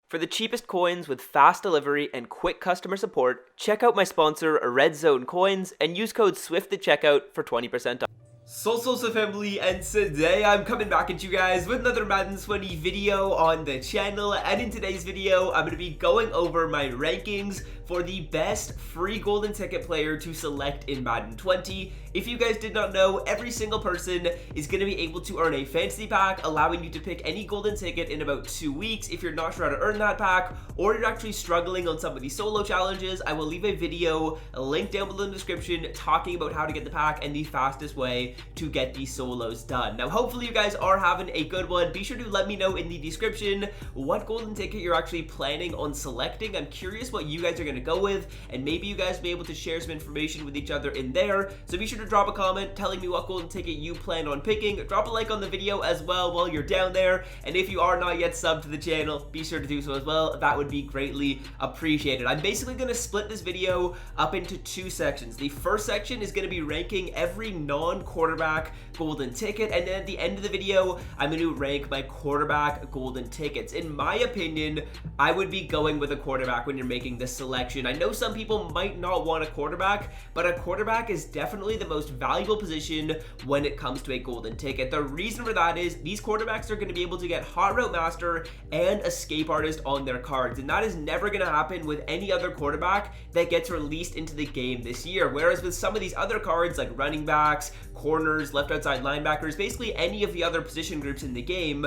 For the cheapest coins with fast delivery and quick customer support, check out my sponsor, Red Zone Coins, and use code SWIFT at checkout for 20% off. So family, and today I'm coming back at you guys with another Madden 20 video on the channel, and in today's video I'm going to be going over my rankings for the best free golden ticket player to select in Madden 20. If you guys did not know, every single person is going to be able to earn a fantasy pack, allowing you to pick any golden ticket in about 2 weeks. If you're not sure how to earn that pack, or you're actually struggling on some of these solo challenges, I will leave a video linked down below in the description talking about how to get the pack and the fastest way to get these solos done. Now hopefully you guys are having a good one. Be sure to let me know in the description what golden ticket you're actually planning on selecting. I'm curious what you guys are going to go with, and maybe you guys will be able to share some information with each other in there. So be sure to drop a comment telling me what golden ticket you plan on picking. Drop a like on the video as well while you're down there, and if you are not yet subbed to the channel, be sure to do so as well. That would be greatly appreciated. I'm basically going to split this video up into 2 sections. The first section is going to be ranking every non-quarterback golden ticket, and then at the end of the video I'm going to rank my quarterback golden tickets. In my opinion, I would be going with a quarterback when you're making this selection. I know some people might not want a quarterback, but a quarterback is definitely the most valuable position when it comes to a golden ticket. The reason for that is these quarterbacks are going to be able to get Hot Route Master and Escape Artist on their cards, and that is never going to happen with any other quarterback that gets released into the game this year. Whereas with some of these other cards like running backs, corners, left outside linebackers, basically any of the other position groups in the game,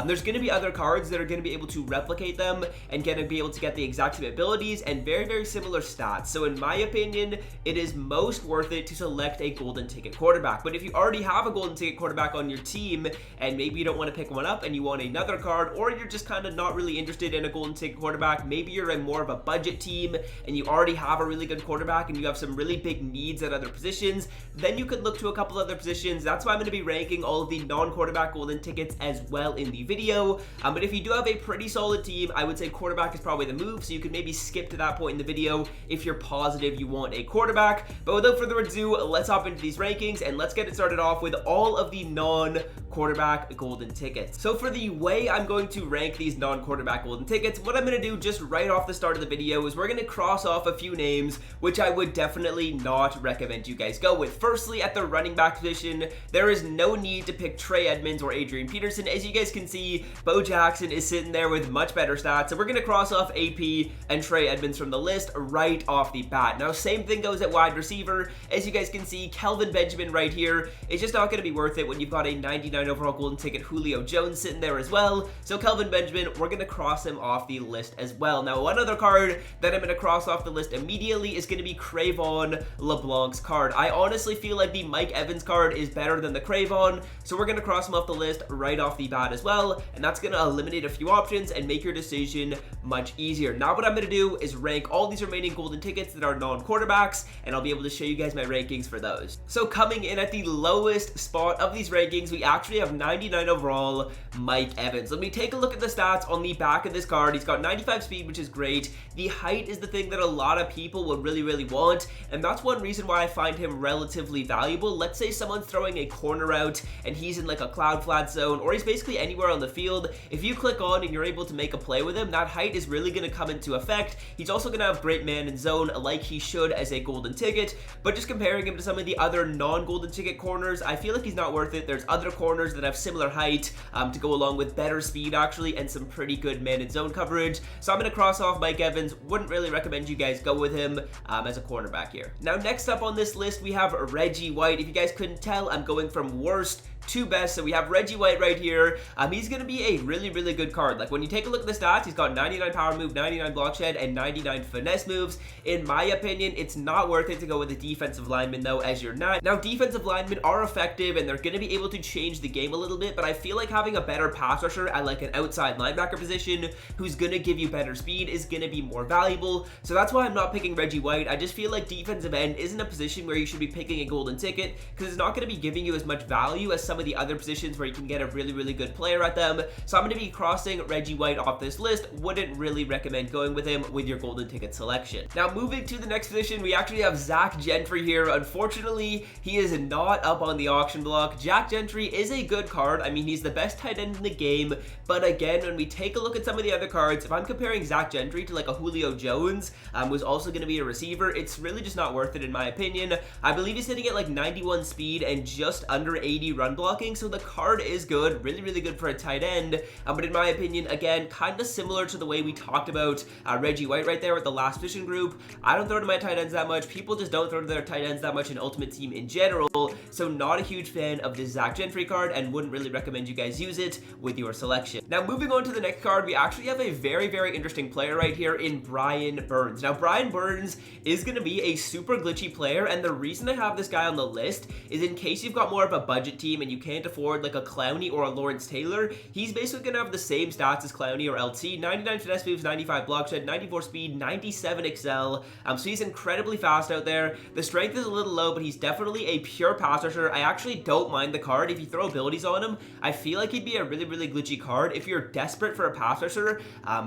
there's going to be other cards that are going to be able to replicate them and going to be able to get the exact same abilities and very similar stats. So in my opinion, it is most worth it to select a golden ticket quarterback. But if you already have a golden ticket quarterback on your team and maybe you don't want to pick one up and you want another card, or you're just kind of not really interested in a golden ticket quarterback, maybe you're in more of a budget team and you already have a really good quarterback and you have some really big needs at other positions, then you could look to a couple other positions. That's why I'm going to be ranking all of the non-quarterback golden tickets as well in the video. But if you do have a pretty solid team, I would say quarterback is probably the move, so you could maybe skip to that point in the video if you're positive you want a quarterback. But without further ado, let's hop into these rankings and let's get it started off with all of the non-quarterback golden tickets. So for the way I'm going to rank these non-quarterback golden tickets, what I'm going to do just right off the start of the video is we're going to cross off a few names which I would definitely not recommend you guys go with. Firstly, at the running back position, there is no need to pick Trey Edmonds or Adrian Peterson. As you guys can see, Bo Jackson is sitting there with much better stats, so we're going to cross off AP and Trey Edmonds from the list right off the bat. Now, same thing goes at wide receiver. As you guys can see, Kelvin Benjamin right here is just not going to be worth it when you've got a 99 overall golden ticket Julio Jones sitting there as well. So Kelvin Benjamin, we're going to cross him off the list as well. Now, one other card that I'm going to cross off the list immediately is going to be Crayvon LeBlanc's card. I honestly feel like the Mike Evans card is better than the Crayvon, so we're going to cross him off the list right off the bat as well, and that's going to eliminate a few options and make your decision much easier. Now what I'm going to do is rank all these remaining golden tickets that are non-quarterbacks, and I'll be able to show you guys my rankings for those. So coming in at the lowest spot of these rankings, we actually have 99 overall Mike Evans. Let me take a look at the stats on the back of this card. He's got 95 speed, which is great. The height is the thing that a lot of people would really want, and that's one reason why I find him relatively valuable. Let's say someone's throwing a corner route and he's in like a cloud flat zone, or he's basically anywhere on the field. If you click on and you're able to make a play with him, that height is really going to come into effect. He's also going to have great man and zone like he should as a golden ticket, but just comparing him to some of the other non-golden ticket corners, I feel like he's not worth it. There's other corners that have similar height to go along with better speed actually, and some pretty good man and zone coverage. So I'm going to cross off Mike Evans. Wouldn't really recommend you guys go with him as a cornerback here. Now next up on this list we have Reggie White. If you guys couldn't tell, I'm going from worst to best. So we have Reggie White right here. He's going to be a really good card. Like when you take a look at the stats, he's got 99 power move, 99 block shed, and 99 finesse moves. In my opinion, it's not worth it to go with a defensive lineman though, as you're not. Now defensive linemen are effective and they're going to be able to change the game a little bit, but I feel like having a better pass rusher at like an outside linebacker position who's going to give you better speed is going to be more valuable. So that's why I'm not picking Reggie White. I just feel like defensive end isn't a position where you should be picking a golden ticket because it's not going to be giving you as much value as some some of the other positions where you can get a really good player at them. So I'm going to be crossing Reggie White off this list. Wouldn't really recommend going with him with your golden ticket selection. Now moving to the next position, we actually have Zach Gentry here. Unfortunately, he is not up on the auction block. Jack Gentry is a good card. I mean, he's the best tight end in the game, but again, when we take a look at some of the other cards, if I'm comparing Zach Gentry to like a Julio Jones, who's also going to be a receiver, it's really just not worth it in my opinion. I believe he's sitting at like 91 speed and just under 80 run blocking, so the card is good, really good for a tight end, but in my opinion, again, kind of similar to the way we talked about Reggie White right there with the last position group. I don't throw to my tight ends that much. People just don't throw to their tight ends that much in Ultimate Team in general, so not a huge fan of this Zach Gentry card and wouldn't really recommend you guys use it with your selection. Now moving on to the next card, we actually have a very interesting player right here in Brian Burns. Now Brian Burns is going to be a super glitchy player, and the reason I have this guy on the list is in case you've got more of a budget team and you can't afford like a Clowney or a Lawrence Taylor, he's basically going to have the same stats as Clowney or LT, 99 finesse moves, 95 block shed, 94 speed, 97 excel, so he's incredibly fast out there. The strength is a little low, but he's definitely a pure pass rusher. I actually don't mind the card. If you throw abilities on him, I feel like he'd be a really glitchy card. If you're desperate for a pass rusher,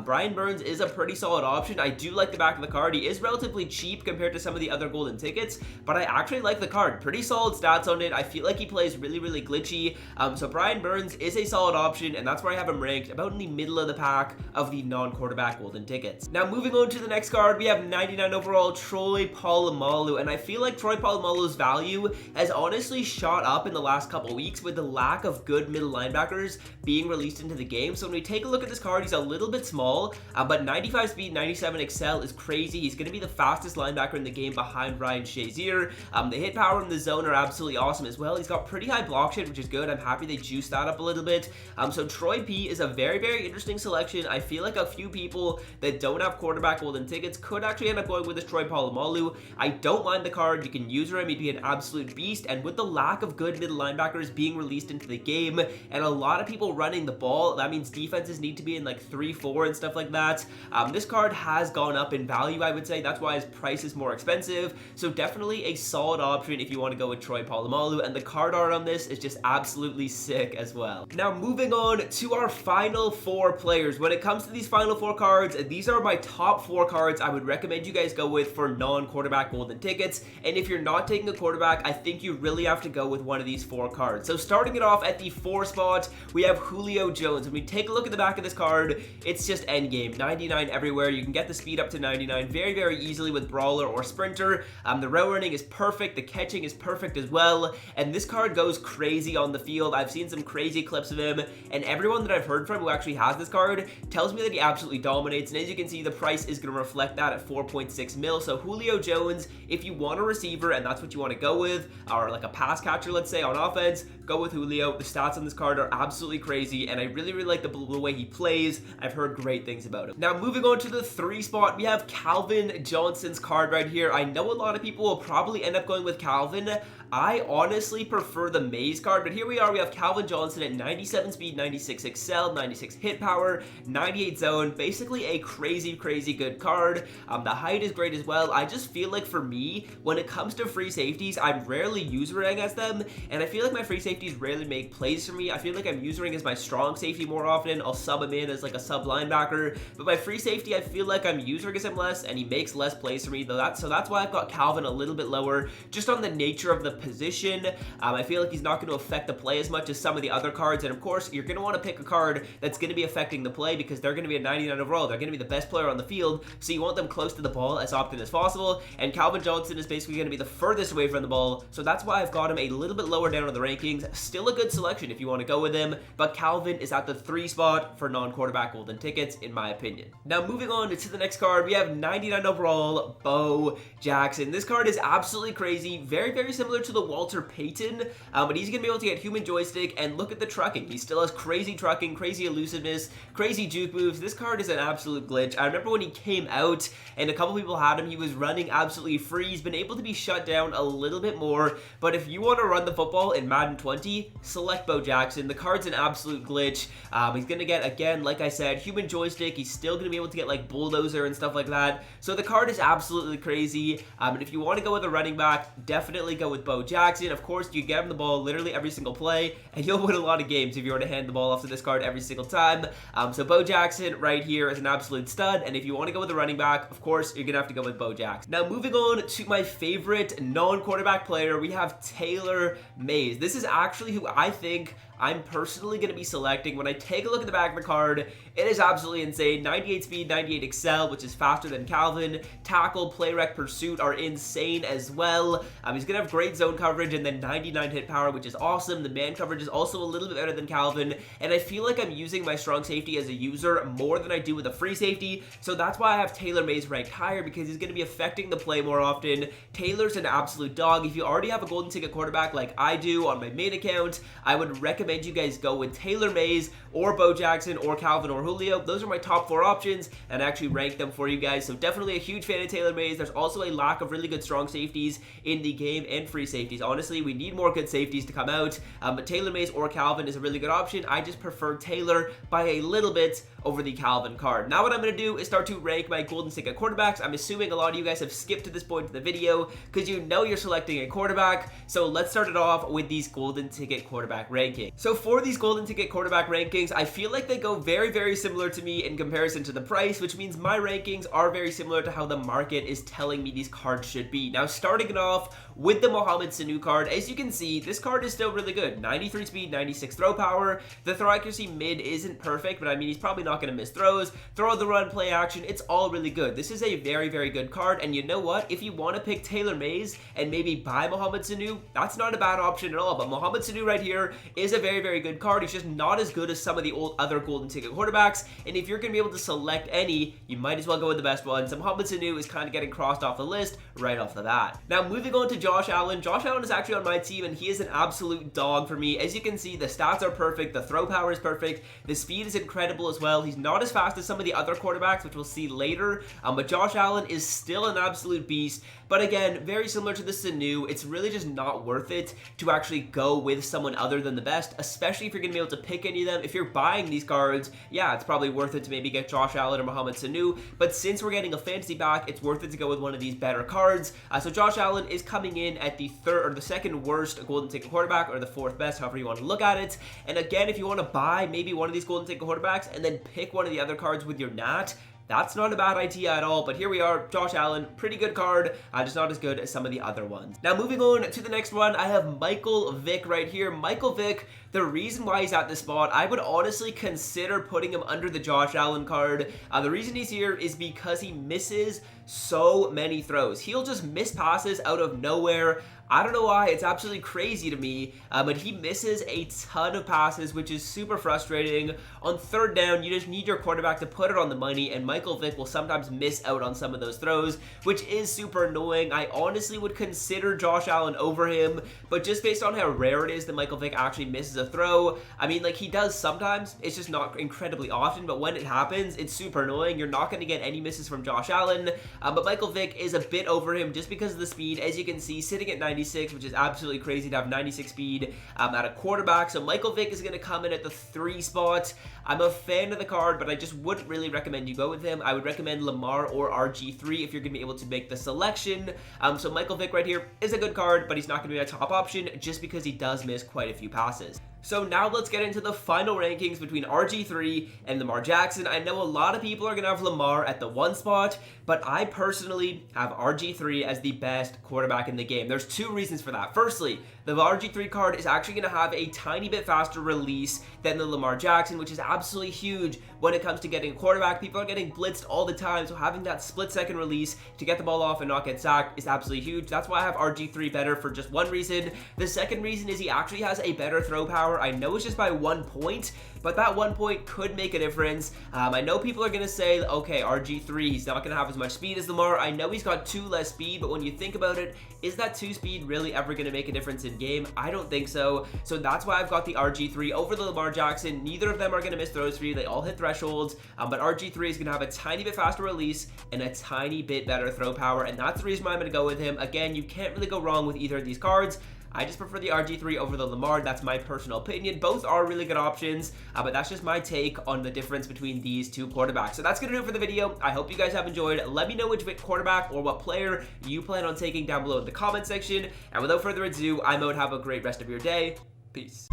Brian Burns is a pretty solid option. I do like the back of the card. He is relatively cheap compared to some of the other golden tickets, but I actually like the card. Pretty solid stats on it. I feel like he plays really glitchy, so Brian Burns is a solid option, and that's where I have him ranked about in the middle of the pack of the non-quarterback golden tickets. Now moving on to the next card, we have 99 overall Troy Polamalu, and I feel like Troy Polamalu's value has honestly shot up in the last couple weeks with the lack of good middle linebackers being released into the game. So when we take a look at this card, he's a little bit small, but 95 speed, 97 excel is crazy. He's going to be the fastest linebacker in the game behind Ryan Shazier. The hit power in the zone are absolutely awesome as well. He's got pretty high block shed, which is good. I'm happy they juiced that up a little bit. So Troy P is a very interesting selection. I feel like a few people that don't have quarterback golden tickets could actually end up going with this Troy Polamalu. I don't mind the card. You can use him. He'd be an absolute beast, and with the lack of good middle linebackers being released into the game and a lot of people running the ball, that means defenses need to be in like 3-4 and stuff like that. This card has gone up in value, I would say. That's why his price is more expensive, so definitely a solid option if you want to go with Troy Polamalu, and the card art on this is just absolutely sick as well. Now moving on to our final 4 players. When it comes to these final 4 cards, these are my top 4 cards I would recommend you guys go with for non-quarterback golden tickets, and if you're not taking a quarterback, I think you really have to go with one of these 4 cards. So starting it off at the 4 spot, we have Julio Jones. When we take a look at the back of this card, it's just endgame, 99 everywhere. You can get the speed up to 99 very easily with Brawler or Sprinter. The route running is perfect, the catching is perfect as well, and this card goes crazy on the field. I've seen some crazy clips of him, and everyone that I've heard from who actually has this card tells me that he absolutely dominates, and as you can see, the price is going to reflect that at 4.6 mil. So Julio Jones, if you want a receiver and that's what you want to go with, or like a pass catcher, let's say, on offense, go with Julio. The stats on this card are absolutely crazy, and I really like the way he plays. I've heard great things about him. Now moving on to the 3 spot, we have Calvin Johnson's card right here. I know a lot of people will probably end up going with Calvin. I honestly prefer the Maze card, but here we are. We have Calvin Johnson at 97 speed, 96 excel, 96 hit power, 98 zone. Basically a crazy good card. The height is great as well. I just feel like for me, when it comes to free safeties, I'm rarely usering as them, and I feel like my free safeties rarely make plays for me. I feel like I'm using as my strong safety more often. I'll sub him in as like a sub linebacker, but my free safety, I feel like I'm using as him less, and he makes less plays for me. So that's why I've got Calvin a little bit lower, just on the nature of the position. I feel like he's not going to affect the play as much as some of the other cards, and of course you're going to want to pick a card that's going to be affecting the play because they're going to be a 99 overall. They're going to be the best player on the field, so you want them close to the ball as often as possible, and Calvin Johnson is basically going to be the furthest away from the ball, so that's why I've got him a little bit lower down on the rankings. Still a good selection if you want to go with him, but Calvin is at the 3 spot for non-quarterback golden tickets in my opinion. Now moving on to the next card, we have 99 overall Bo Jackson. This card is absolutely crazy, very similar to the Walter Payton, but he's going to be able to get human joystick, and look at the trucking. He still has crazy trucking, crazy elusiveness, crazy juke moves. This card is an absolute glitch. I remember when he came out and a couple people had him, he was running absolutely free. He's been able to be shut down a little bit more, but if you want to run the football in Madden 20, 20, select Bo Jackson. The card's an absolute glitch. He's going to get, again, like I said, human joystick. He's still going to be able to get like bulldozer and stuff like that. So the card is absolutely crazy. And if you want to go with a running back, definitely go with Bo Jackson. Of course, you get him the ball literally every single play, and you'll win a lot of games if you were to hand the ball off to this card every single time. So Bo Jackson right here is an absolute stud. And if you want to go with a running back, of course, you're going to have to go with Bo Jackson. Now, moving on to my favorite non-quarterback player, we have Taylor Mays. This is actually who I think I'm personally going to be selecting. When I take a look at the back of the card, it is absolutely insane. 98 speed, 98 excel, which is faster than Calvin. Tackle, play rec, pursuit are insane as well. He's going to have great zone coverage and then 99 hit power, which is awesome. The man coverage is also a little bit better than Calvin, and I feel like I'm using my strong safety as a user more than I do with a free safety, so that's why I have Taylor Mays ranked higher, because he's going to be affecting the play more often. Taylor's an absolute dog. If you already have a golden ticket quarterback like I do on my main account, I would recommend you guys go with Taylor Mays or Bo Jackson or Calvin or Julio. Those are my top 4 options, and I actually ranked them for you guys. So definitely a huge fan of Taylor Mays. There's also a lack of really good strong safeties in the game and free safeties. Honestly, we need more good safeties to come out, but Taylor Mays or Calvin is a really good option. I just prefer Taylor by a little bit over the Calvin card. Now what I'm going to do is start to rank my golden ticket quarterbacks. I'm assuming a lot of you guys have skipped to this point in the video because you know you're selecting a quarterback. So let's start it off with these golden ticket quarterback rankings. So for these golden ticket quarterback rankings, I feel like they go very, very similar to me in comparison to the price, which means my rankings are very similar to how the market is telling me these cards should be. Now, starting it off with the Mohamed Sanu card, as you can see, this card is still really good. 93 speed, 96 throw power. The throw accuracy mid isn't perfect, but I mean, he's probably not going to miss throws. Throw the run, play action, it's all really good. This is a very, very good card, and you know what? If you want to pick Taylor Mays and maybe buy Mohamed Sanu, that's not a bad option at all, but Mohamed Sanu right here is a very, very good card. He's just not as good as some of the other golden ticket quarterbacks, and if you're going to be able to select any, you might as well go with the best one. So Mohamed Sanu is kind of getting crossed off the list right off the bat. Now, moving on to Josh Allen. Josh Allen is actually on my team, and he is an absolute dog for me. As you can see, the stats are perfect, the throw power is perfect, the speed is incredible as well. He's not as fast as some of the other quarterbacks, which we'll see later, but Josh Allen is still an absolute beast. But again, very similar to the Sanu, it's really just not worth it to actually go with someone other than the best, especially if you're going to be able to pick any of them. If you're buying these cards, yeah, it's probably worth it to maybe get Josh Allen or Mohamed Sanu, but since we're getting a fantasy back, it's worth it to go with one of these better cards. So Josh Allen is coming in at the third or the second worst golden ticket quarterback, or the fourth best, however you want to look at it. And again, if you want to buy maybe one of these golden ticket quarterbacks and then pick one of the other cards with your NAT, that's not a bad idea at all, but here we are. Josh Allen, pretty good card, just not as good as some of the other ones. Now, moving on to the next one, I have Michael Vick right here. Michael Vick, the reason why he's at this spot, I would honestly consider putting him under the Josh Allen card. The reason he's here is because he misses so many throws. He'll just miss passes out of nowhere. I don't know why, it's absolutely crazy to me, but he misses a ton of passes, which is super frustrating. On third down, you just need your quarterback to put it on the money, and Michael Vick will sometimes miss out on some of those throws, which is super annoying. I honestly would consider Josh Allen over him, but just based on how rare it is that Michael Vick actually misses a throw, I mean, like, he does sometimes, it's just not incredibly often, but when it happens, it's super annoying. You're not going to get any misses from Josh Allen, but Michael Vick is a bit over him just because of the speed. As you can see, sitting at 96, which is absolutely crazy to have 96 speed at a quarterback. So Michael Vick is going to come in at the 3 spot. I'm a fan of the card, but I just wouldn't really recommend you go with him. I would recommend Lamar or RG3 if you're going to be able to make the selection. So Michael Vick right here is a good card, but he's not going to be a top option just because he does miss quite a few passes. So now let's get into the final rankings between RG3 and Lamar Jackson. I know a lot of people are going to have Lamar at the 1 spot, but I personally have RG3 as the best quarterback in the game. There's 2 reasons for that. Firstly, the RG3 card is actually going to have a tiny bit faster release than the Lamar Jackson, which is absolutely huge when it comes to getting a quarterback. People are getting blitzed all the time, so having that split-second release to get the ball off and not get sacked is absolutely huge. That's why I have RG3 better for just one reason. The second reason is he actually has a better throw power. I know it's just by 1 point, but that 1 point could make a difference. I know people are going to say, okay, RG3, he's not going to have as much speed as Lamar. I know he's got 2 less speed, but when you think about it, is that 2 speed really ever going to make a difference in game? I don't think so. So that's why I've got the RG3 over the Lamar Jackson. Neither of them are going to miss throws for you. They all hit thresholds, but RG3 is going to have a tiny bit faster release and a tiny bit better throw power, and that's the reason why I'm going to go with him. Again, you can't really go wrong with either of these cards. I just prefer the RG3 over the Lamar. That's my personal opinion. Both are really good options, but that's just my take on the difference between these two quarterbacks. So that's going to do it for the video. I hope you guys have enjoyed. Let me know which Vick quarterback or what player you plan on taking down below in the comment section. And without further ado, I'm out. Have a great rest of your day. Peace.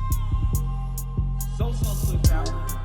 So swift out.